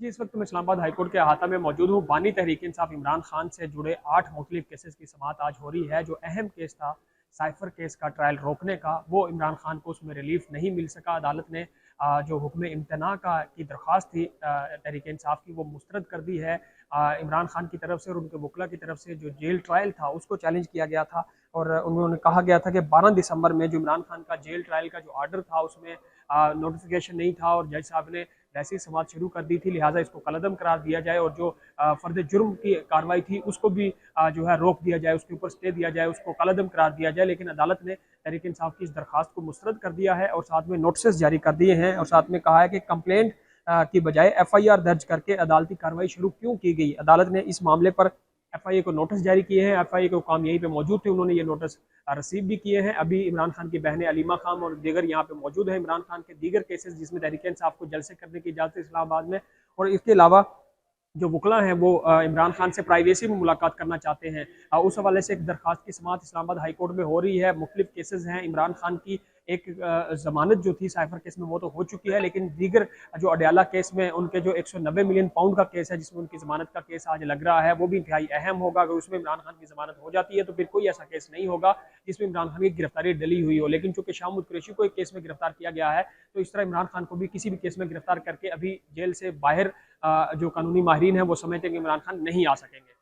जी, इस वक्त मैं इस्लामाबाद हाईकोर्ट के अहाता में मौजूद हूँ। बानी तहरीक इंसाफ इमरान खान से जुड़े 8 मुख्तलिफ केसेस की समाअत आज हो रही है। जो अहम केस था साइफर केस का ट्रायल रोकने का, वो इमरान खान को उसमें रिलीफ नहीं मिल सका। अदालत ने जो हुक्म इम्तना का की दरख्वास्त थी तहरीक इंसाफ की, वो मुस्तरद कर दी है। इमरान खान की तरफ से और उनके वकला की तरफ से जो जेल ट्रायल था उसको चैलेंज किया गया था और उन्होंने कहा गया था कि 12 दिसंबर में जो इमरान खान का जेल ट्रायल का जो आर्डर था उसमें नोटिफिकेशन नहीं था और जज साहब ने वैसे ही समात शुरू कर दी थी, लिहाजा इसको कलअदम करार दिया जाए और जो फर्द जुर्म की कार्रवाई थी उसको भी जो है रोक दिया जाए, उसके ऊपर स्टे दिया जाए, उसको कलअदम करार दिया जाए। लेकिन अदालत ने तहरीक इंसाफ की इस दरखास्त को मुस्तरद कर दिया है और साथ में नोटिस जारी कर दिए हैं और साथ में कहा है कि कंप्लेंट की बजाय FIR दर्ज करके अदालती कार्रवाई शुरू क्यों की गई। अदालत ने इस मामले पर FIA को नोटिस जारी किए हैं। FIA के काम यहीं पे मौजूद थे, उन्होंने ये नोटिस रिसीव भी किए हैं। अभी इमरान खान की बहनें अलीमा खान और दीगर यहाँ पे मौजूद हैं। इमरान खान के दीगर केसेस जिसमें तहरीक इंसाफ को जलसे करने की इजाज़त है इस्लामाबाद में, और इसके अलावा जो वकला हैं वो इमरान खान से प्राइवेसी में मुलाकात करना चाहते हैं। उस हवाले से एक दरखास्त की समाअत इस्लामाबाद हाई कोर्ट में हो रही है। मुख्तलिफ केसेस हैं। इमरान खान की एक जमानत जो थी साइफर केस में वो तो हो चुकी है, लेकिन दीगर जो अडयाला केस में उनके जो 190 मिलियन पाउंड का केस है जिसमें उनकी जमानत का केस आज लग रहा है, वो भी इंतहाई अहम होगा। अगर उसमें इमरान खान की जमानत हो जाती है तो फिर कोई ऐसा केस नहीं होगा जिसमें इमरान खान की गिरफ्तारी डली हुई हो। लेकिन चूंकि शामुद कुरैशी को एक केस में गिरफ्तार किया गया है, तो इस तरह इमरान खान को भी किसी भी केस में गिरफ्तार करके अभी जेल से बाहर जो कानूनी माहिरीन है वो समझते हैं कि इमरान खान नहीं आ सकेंगे।